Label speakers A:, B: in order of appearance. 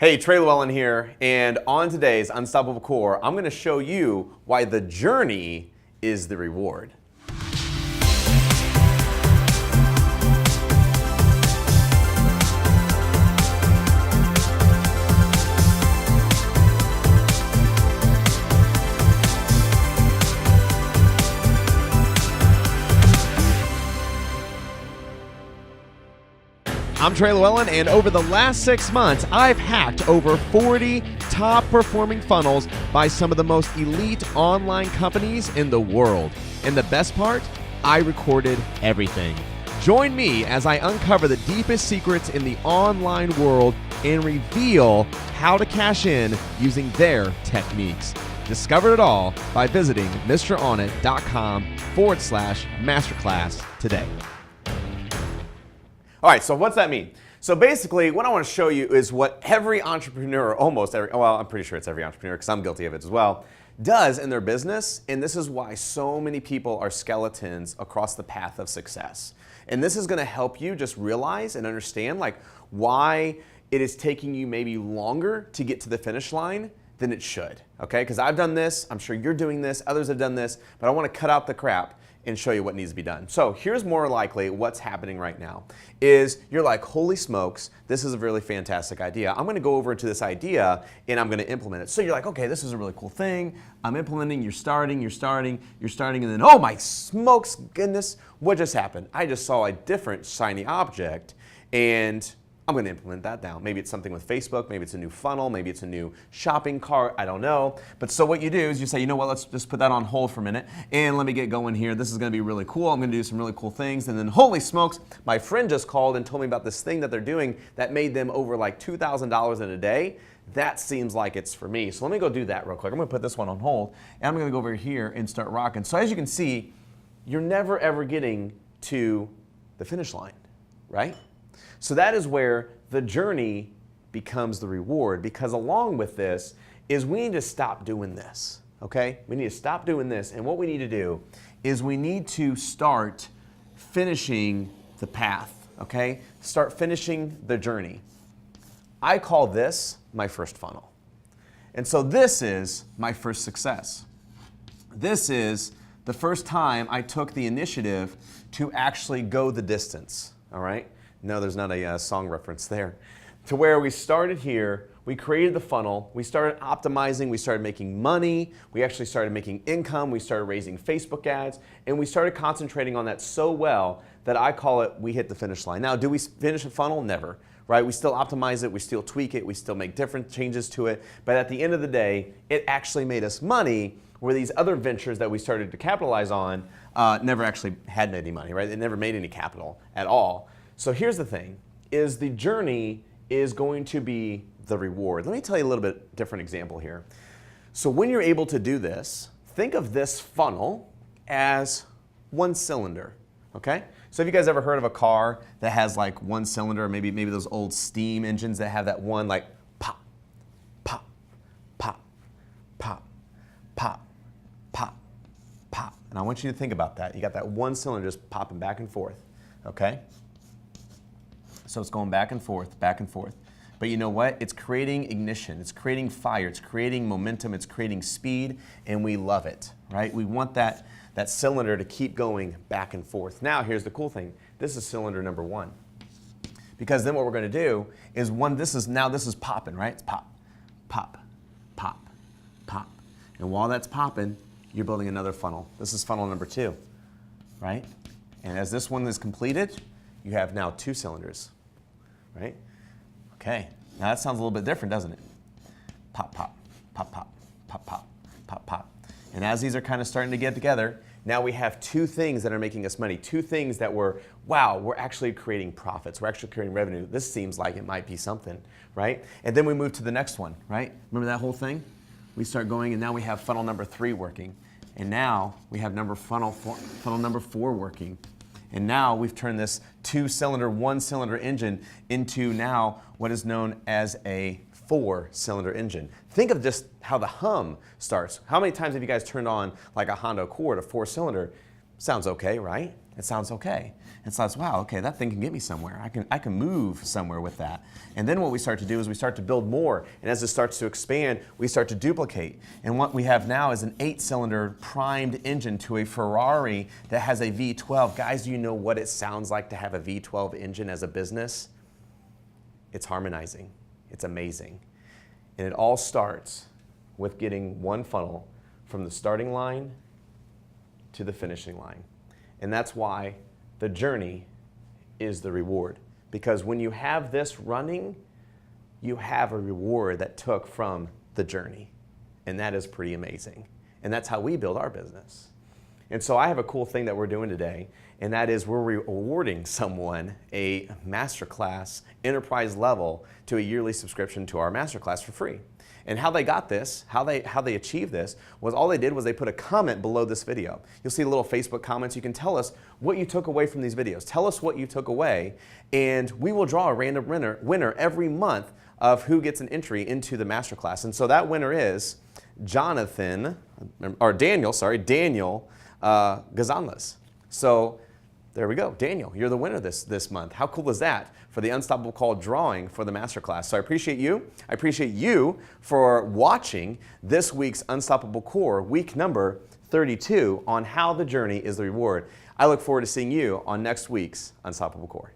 A: Hey, Trey Lewellen here, and on today's Unstoppable Core, I'm going to show you why the journey is the reward. I'm Trey Lewellen, and over the last 6 months, I've hacked over 40 top-performing funnels by some of the most elite online companies in the world. And the best part? I recorded everything. Join me as I uncover the deepest secrets in the online world and reveal how to cash in using their techniques. Discover it all by visiting mronit.com/masterclass today. All right, so what's that mean? So basically, what I want to show you is what every entrepreneur, almost every, well, I'm pretty sure it's every entrepreneur because I'm guilty of it as well, does in their business. And this is why so many people are skeletons across the path of success. And this is going to help you just realize and understand like why it is taking you maybe longer to get to the finish line than it should, okay? Because I've done this, I'm sure you're doing this, others have done this, but I want to cut out the crap and show you what needs to be done. So here's more likely what's happening right now is you're like, holy smokes, this is a really fantastic idea. I'm gonna go over into this idea and I'm gonna implement it. So you're like, okay, this is a really cool thing. I'm implementing, you're starting, and then, oh my smokes, goodness, what just happened? I just saw a different shiny object and I'm going to implement that now. Maybe it's something with Facebook, maybe it's a new funnel, maybe it's a new shopping cart, I don't know. But so what you do is you say, you know what, let's just put that on hold for a minute and let me get going here. This is going to be really cool. I'm going to do some really cool things. And then holy smokes, my friend just called and told me about this thing that they're doing that made them over like $2,000 in a day. That seems like it's for me. So let me go do that real quick. I'm going to put this one on hold and I'm going to go over here and start rocking. So as you can see, you're never ever getting to the finish line, right? So that is where the journey becomes the reward, because along with this is we need to stop doing this, okay? We need to stop doing this, and what we need to do is we need to start finishing the path, okay? Start finishing the journey. I call this my first funnel. And so this is my first success. This is the first time I took the initiative to actually go the distance, all right? No, there's not a song reference there. To where we started here, we created the funnel, we started optimizing, we started making money, we actually started making income, we started raising Facebook ads, and we started concentrating on that so well that I call it, we hit the finish line. Now, do we finish a funnel? Never, right? We still optimize it, we still tweak it, we still make different changes to it, but at the end of the day, it actually made us money, where these other ventures that we started to capitalize on never actually had any money, right? They never made any capital at all. So here's the thing, is the journey is going to be the reward. Let me tell you a little bit different example here. So when you're able to do this, think of this funnel as one cylinder, okay? So have you guys ever heard of a car that has like one cylinder, maybe those old steam engines that have that one like pop, pop, pop, pop, pop, pop, pop. And I want you to think about that. You got that one cylinder just popping back and forth, okay? So it's going back and forth, back and forth. But you know what? It's creating ignition, it's creating fire, it's creating momentum, it's creating speed, and we love it, right? We want that cylinder to keep going back and forth. Now, here's the cool thing. This is cylinder number one. Because then what we're going to do is this is popping, right? It's pop, pop, pop, pop. And while that's popping, you're building another funnel. This is funnel number two, right? And as this one is completed, you have now two cylinders. Right? Okay, now that sounds a little bit different, doesn't it? Pop, pop, pop, pop, pop, pop, pop, pop. And as these are kind of starting to get together, now we have two things that are making us money, two things that we're actually creating profits, we're actually creating revenue. This seems like it might be something, right? And then we move to the next one, right? Remember that whole thing? We start going and now we have funnel number 3 working. And now we have funnel number 4 working. And now we've turned this two-cylinder, one-cylinder engine into now what is known as a 4-cylinder engine. Think of just how the hum starts. How many times have you guys turned on like a Honda Accord, a 4-cylinder? Sounds okay, right? It sounds okay. And so it's, wow, okay, that thing can get me somewhere. I can move somewhere with that. And then what we start to do is we start to build more. And as it starts to expand, we start to duplicate. And what we have now is an 8-cylinder primed engine to a Ferrari that has a V12. Guys, do you know what it sounds like to have a V12 engine as a business? It's harmonizing. It's amazing. And it all starts with getting one funnel from the starting line to the finishing line. And that's why the journey is the reward. Because when you have this running, you have a reward that took from the journey. And that is pretty amazing. And that's how we build our business. And so I have a cool thing that we're doing today, and that is we're rewarding someone a masterclass enterprise level to a yearly subscription to our masterclass for free. And how they got this, how they achieved this, was all they did was they put a comment below this video. You'll see little Facebook comments. You can tell us what you took away from these videos. Tell us what you took away, and we will draw a random winner every month of who gets an entry into the masterclass. And so that winner is Daniel Gazanlas. So there we go. Daniel, you're the winner this month. How cool is that for the Unstoppable Call drawing for the masterclass? So I appreciate you. I appreciate you for watching this week's Unstoppable Core, week number 32, on how the journey is the reward. I look forward to seeing you on next week's Unstoppable Core.